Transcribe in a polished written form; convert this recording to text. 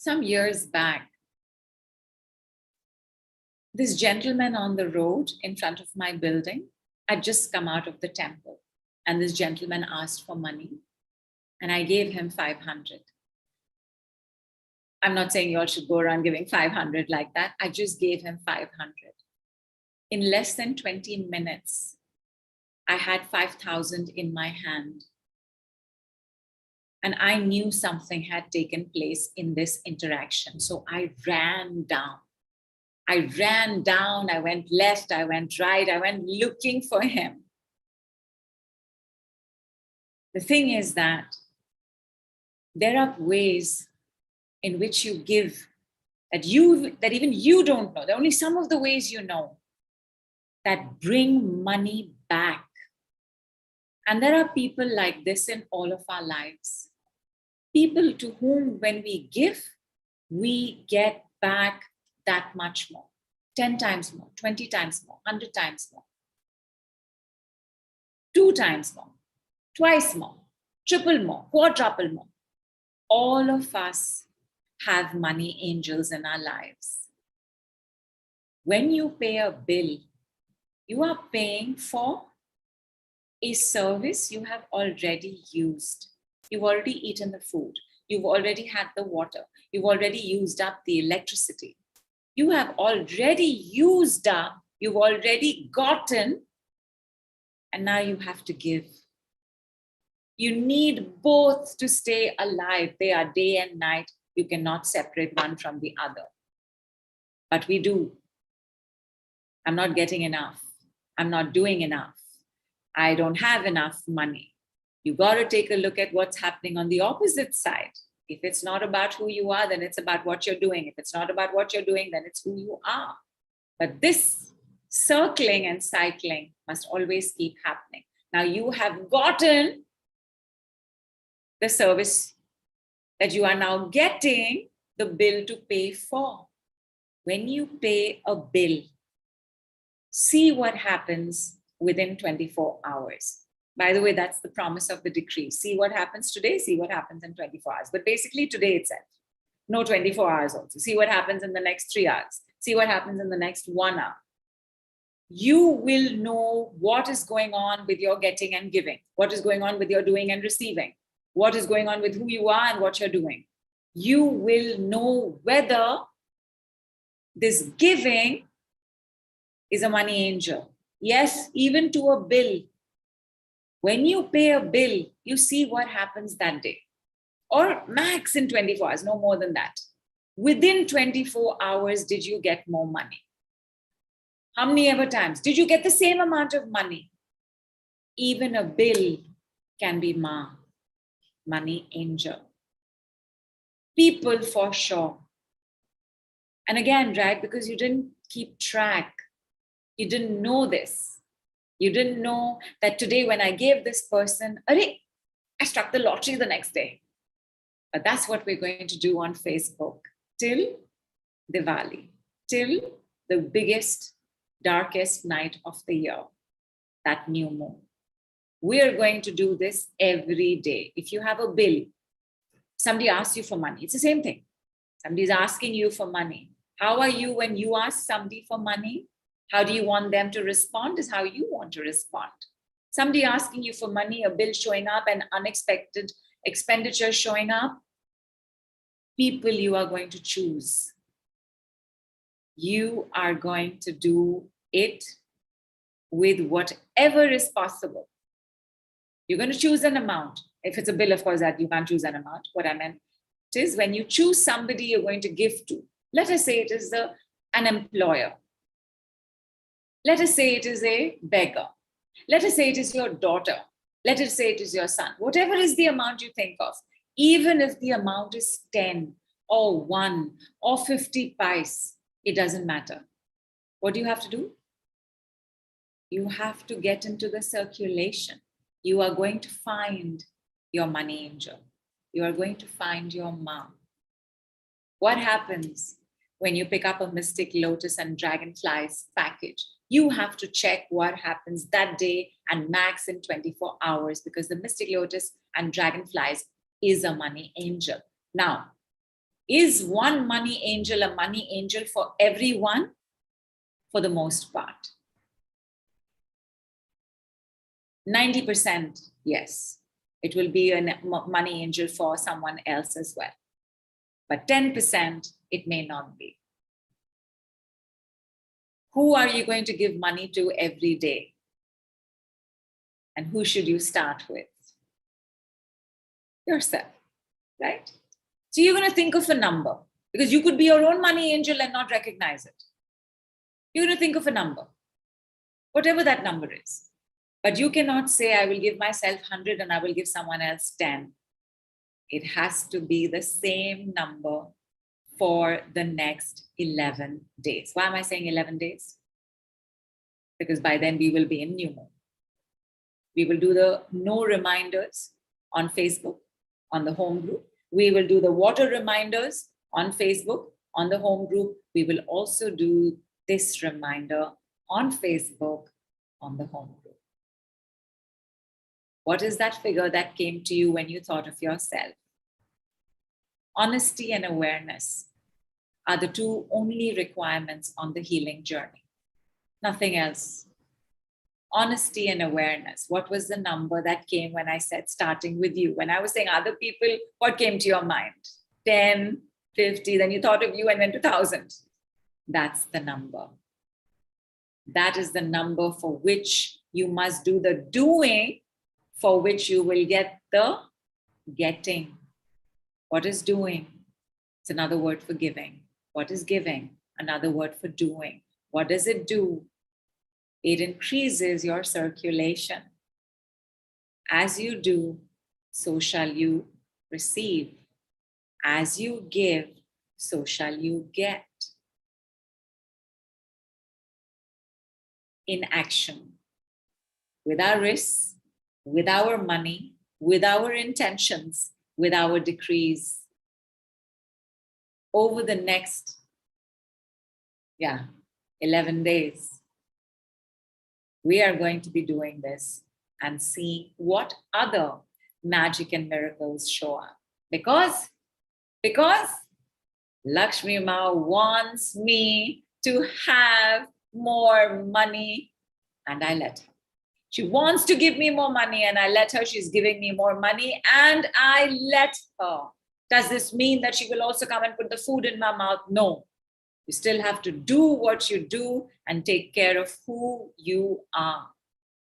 Some years back, this gentleman on the road in front of my building, I'd just come out of the temple, and this gentleman asked for money, and I gave him 500. I'm not saying you all should go around giving 500 like that. I just gave him 500. In less than 20 minutes, I had 5,000 in my hand. And I knew something had taken place in this interaction. So I ran down. I went left, I went right, I went looking for him. The thing is that there are ways in which you give that even you don't know. There are only some of the ways you know that bring money back. And there are people like this in all of our lives. People to whom when we give, we get back that much more. 10 times more, 20 times more, 100 times more. 2 times more, twice more, triple more, quadruple more. All of us have money angels in our lives. When you pay a bill, you are paying for a service you have already used. You've already eaten the food. You've already had the water. You've already used up the electricity. You have already used up. You've already gotten. And now you have to give. You need both to stay alive. They are day and night. You cannot separate one from the other. But we do. I'm not getting enough. I'm not doing enough. I don't have enough money. You got to take a look at what's happening on the opposite side. If it's not about who you are, then it's about what you're doing. If it's not about what you're doing, then it's who you are. But this circling and cycling must always keep happening. Now you have gotten the service that you are now getting the bill to pay for. When you pay a bill, see what happens within 24 hours. By the way, that's the promise of the decree. See what happens today, see what happens in 24 hours. But basically today itself, no 24 hours also. See what happens in the next 3 hours. See what happens in the next 1 hour. You will know what is going on with your getting and giving, what is going on with your doing and receiving, what is going on with who you are and what you're doing. You will know whether this giving is a money angel. Yes, even to a bill. When you pay a bill, you see what happens that day. Or max in 24 hours, no more than that. Within 24 hours, did you get more money? How many ever times? Did you get the same amount of money? Even a bill can be money angel. People for sure. And again, right, because you didn't keep track. You didn't know this. You didn't know that today when I gave this person, I struck the lottery the next day. But that's what we're going to do on Facebook till Diwali, till the biggest, darkest night of the year, that new moon. We are going to do this every day. If you have a bill, somebody asks you for money, it's the same thing. Somebody's asking you for money. How are you when you ask somebody for money? How do you want them to respond is how you want to respond. Somebody asking you for money, a bill showing up, an unexpected expenditure showing up, people you are going to choose. You are going to do it with whatever is possible. You're going to choose an amount. If it's a bill, of course, that you can't choose an amount. What I meant is when you choose somebody you're going to give to, let us say it is an employer. Let us say it is a beggar. Let us say it is your daughter. Let us say it is your son. Whatever is the amount you think of, even if the amount is 10 or 1 or 50 pice, it doesn't matter. What do you have to do? You have to get into the circulation. You are going to find your money angel. You are going to find your mom. What happens when you pick up a Mystic Lotus and Dragonflies package? You have to check what happens that day and max in 24 hours because the Mystic Lotus and Dragonflies is a money angel. Now, Is one money angel a money angel for everyone? For the most part. 90%, yes. It will be a money angel for someone else as well. But 10%, it may not be. Who are you going to give money to every day? And who should you start with? Yourself, right? So you're going to think of a number, because you could be your own money angel and not recognize it. You're going to think of a number, whatever that number is. But you cannot say, I will give myself 100 and I will give someone else 10. It has to be the same number for the next 11 days. Why am I saying 11 days? Because by then we will be in new moon. We will do the no reminders on Facebook, on the home group. We will do the water reminders on Facebook, on the home group. We will also do this reminder on Facebook, on the home group. What is that figure that came to you when you thought of yourself? Honesty and awareness are the two only requirements on the healing journey. Nothing else. Honesty and awareness. What was the number that came when I said starting with you? When I was saying other people, what came to your mind? 10, 50, then you thought of you and went to 1,000. That's the number. That is the number for which you must do the doing, for which you will get the getting. What is doing? It's another word for giving. What is giving? Another word for doing. What does it do? It increases your circulation. As you do, so shall you receive. As you give, so shall you get. In action, with our risks, with our money, with our intentions, with our decrees. Over the next, 11 days, we are going to be doing this and see what other magic and miracles show up. Because LakshmiMa wants me to have more money, and I let her. She wants to give me more money, and I let her. She's giving me more money, and I let her. Does this mean that she will also come and put the food in my mouth? No. You still have to do what you do and take care of who you are.